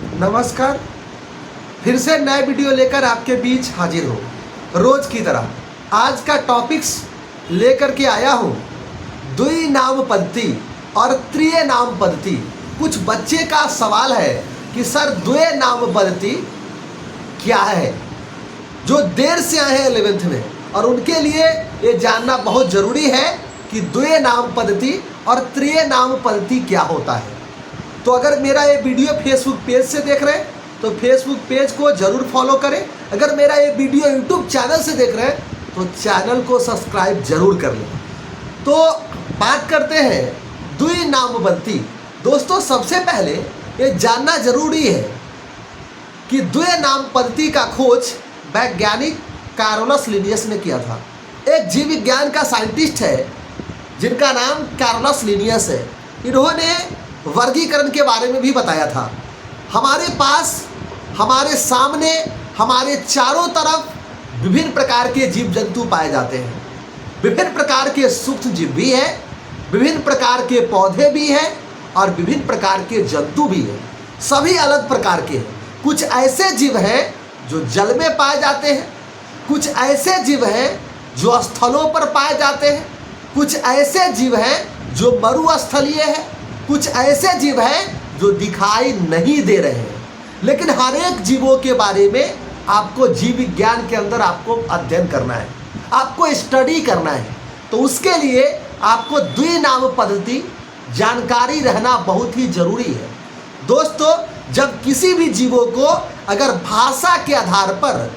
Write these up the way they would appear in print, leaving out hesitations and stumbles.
नमस्कार। फिर से नए वीडियो लेकर आपके बीच हाजिर हो। रोज की तरह आज का टॉपिक्स लेकर के आया हूँ द्वि नाम पद्धति और त्रिय नाम पद्धति। कुछ बच्चे का सवाल है कि सर द्वय नाम पद्धति क्या है, जो देर से आए हैं 11th में, और उनके लिए ये जानना बहुत ज़रूरी है कि द्वय नाम पद्धति और त्रिय नाम पद्धति क्या होता है। तो अगर मेरा ये वीडियो फेसबुक पेज से देख रहे हैं तो फेसबुक पेज को ज़रूर फॉलो करें। अगर मेरा ये वीडियो यूट्यूब चैनल से देख रहे हैं तो चैनल को सब्सक्राइब जरूर कर लें। तो बात करते हैं द्वि नाम पद्धति। दोस्तों, सबसे पहले ये जानना जरूरी है कि द्वय नाम पद्धति का खोज वैज्ञानिक कार्लोस लिनियस ने किया था। एक जीव विज्ञान का साइंटिस्ट है जिनका नाम कार्लोस लिनियस है। इन्होंने वर्गीकरण के बारे में भी बताया था। हमारे पास, हमारे सामने, हमारे चारों तरफ विभिन्न प्रकार के जीव जंतु पाए जाते हैं। विभिन्न प्रकार के सूक्ष्म जीव भी हैं, विभिन्न प्रकार के पौधे भी हैं और विभिन्न प्रकार के जंतु भी हैं। सभी अलग प्रकार के हैं। कुछ ऐसे जीव हैं जो जल में पाए जाते हैं, कुछ ऐसे जीव हैं जो स्थलों पर पाए जाते हैं, कुछ ऐसे जीव हैं जो मरुस्थलीय है, कुछ ऐसे जीव हैं जो दिखाई नहीं दे रहे हैं। लेकिन हर एक जीवों के बारे में आपको जीव विज्ञान के अंदर आपको अध्ययन करना है, आपको स्टडी करना है। तो उसके लिए आपको द्वि नाम पद्धति जानकारी रहना बहुत ही जरूरी है। दोस्तों, जब किसी भी जीवों को अगर भाषा के आधार पर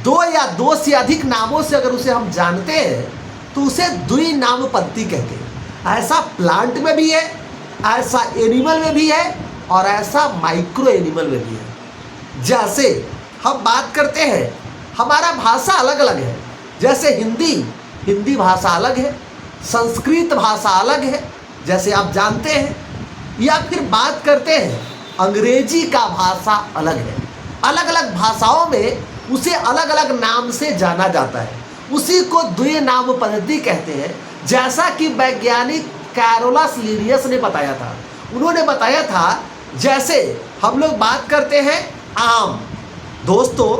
दो या दो से अधिक नामों से अगर उसे हम जानते हैं तो उसे द्वि नाम पद्धति कहते हैं। ऐसा प्लांट में भी है, ऐसा एनिमल में भी है और ऐसा माइक्रो एनिमल में भी है। जैसे हम बात करते हैं, हमारा भाषा अलग अलग है। जैसे हिंदी भाषा अलग है, संस्कृत भाषा अलग है जैसे आप जानते हैं, या फिर बात करते हैं अंग्रेजी का भाषा अलग है। अलग अलग भाषाओं में उसे अलग अलग नाम से जाना जाता है। उसी को द्वि नाम पद्धति कहते हैं। जैसा कि वैज्ञानिक कार्लोस लिनियस ने बताया था। उन्होंने बताया था, जैसे हम लोग बात करते हैं आम। दोस्तों,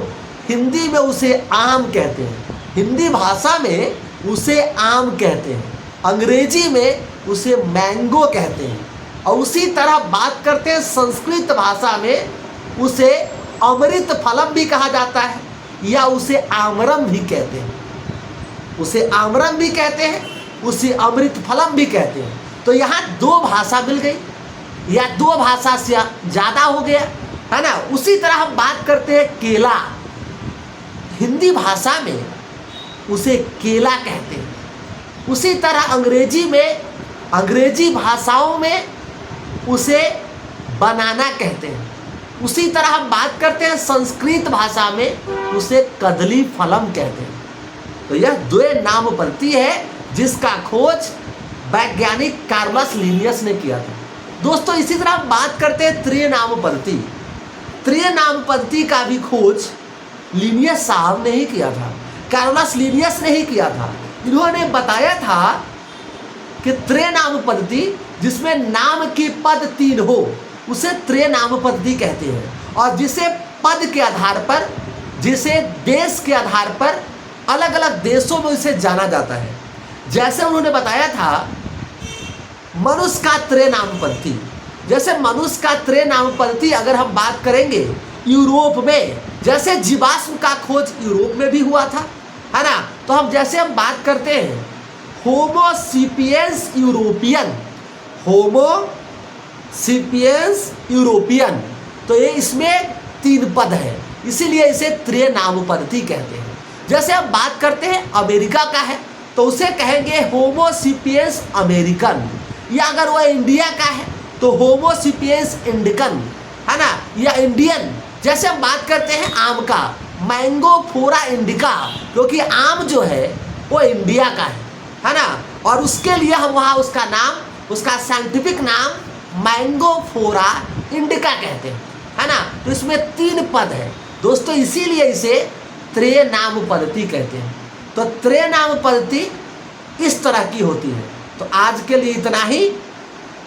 हिंदी में उसे आम कहते हैं, हिंदी भाषा में उसे आम कहते हैं, अंग्रेजी में उसे मैंगो कहते हैं। और उसी तरह बात करते हैं संस्कृत भाषा में उसे अमृत फलम भी कहा जाता है, या उसे आमरम भी कहते हैं। उसे आमरम भी कहते हैं, उसे अमृत फलम भी कहते हैं। तो यहाँ दो भाषा मिल गई या दो भाषा से ज़्यादा हो गया, है ना। उसी तरह हम बात करते हैं केला। हिंदी भाषा में उसे केला कहते हैं। उसी तरह अंग्रेजी में, अंग्रेजी भाषाओं में उसे बनाना कहते हैं। उसी तरह हम बात करते हैं संस्कृत भाषा में उसे कदली फलम कहते हैं। तो यह द्वय नाम पद्धति है जिसका खोज वैज्ञानिक कार्लोस लिनियस ने किया था। दोस्तों, इसी तरह हम बात करते हैं त्रिय नाम पद्धति। त्रिय नाम पद्धति का भी खोज लिनियस साहब ने ही किया था, कार्लोस लिनियस ने ही किया था। इन्होंने बताया था कि त्रिय नाम पद्धति जिसमें नाम की पद 3 हो उसे त्रिय नाम पद्धति कहते हैं। और जिसे पद के आधार पर, जिसे देश के आधार पर अलग अलग देशों में उसे जाना जाता है। जैसे उन्होंने बताया था मनुष्य का त्रिय नाम पद्धति। जैसे मनुष्य का त्रिय नाम पद्धति अगर हम बात करेंगे यूरोप में, जैसे जीवाश्म का खोज यूरोप में भी हुआ था, है ना। तो हम जैसे हम बात करते हैं होमो सेपियंस यूरोपियन, होमो सेपियंस यूरोपियन, तो ये इसमें 3 पद है, इसीलिए इसे त्रिय नाम पद्धति कहते हैं। जैसे हम बात करते हैं अमेरिका का है तो उसे कहेंगे होमो सेपियंस अमेरिकन, या अगर वह इंडिया का है तो होमो सेपियंस इंडिकन, है ना, या इंडियन। जैसे हम बात करते हैं आम का, मैंगो फोरा इंडिका, क्योंकि आम जो है वो इंडिया का है ना। और उसके लिए हम वहाँ उसका नाम, उसका साइंटिफिक नाम मैंगो फोरा इंडिका कहते हैं, है ना। तो इसमें 3 पद है दोस्तों, इसीलिए इसे त्रिय नाम पद्धति कहते हैं। तो त्रिय नाम पद्धति इस तरह की होती है। तो आज के लिए इतना ही।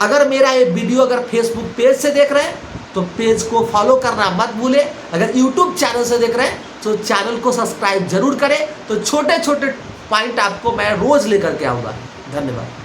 अगर मेरा ये वीडियो अगर फेसबुक पेज से देख रहे हैं तो पेज को फॉलो करना मत भूले। अगर यूट्यूब चैनल से देख रहे हैं तो चैनल को सब्सक्राइब जरूर करें। तो छोटे छोटे पॉइंट आपको मैं रोज लेकर के आऊँगा। धन्यवाद।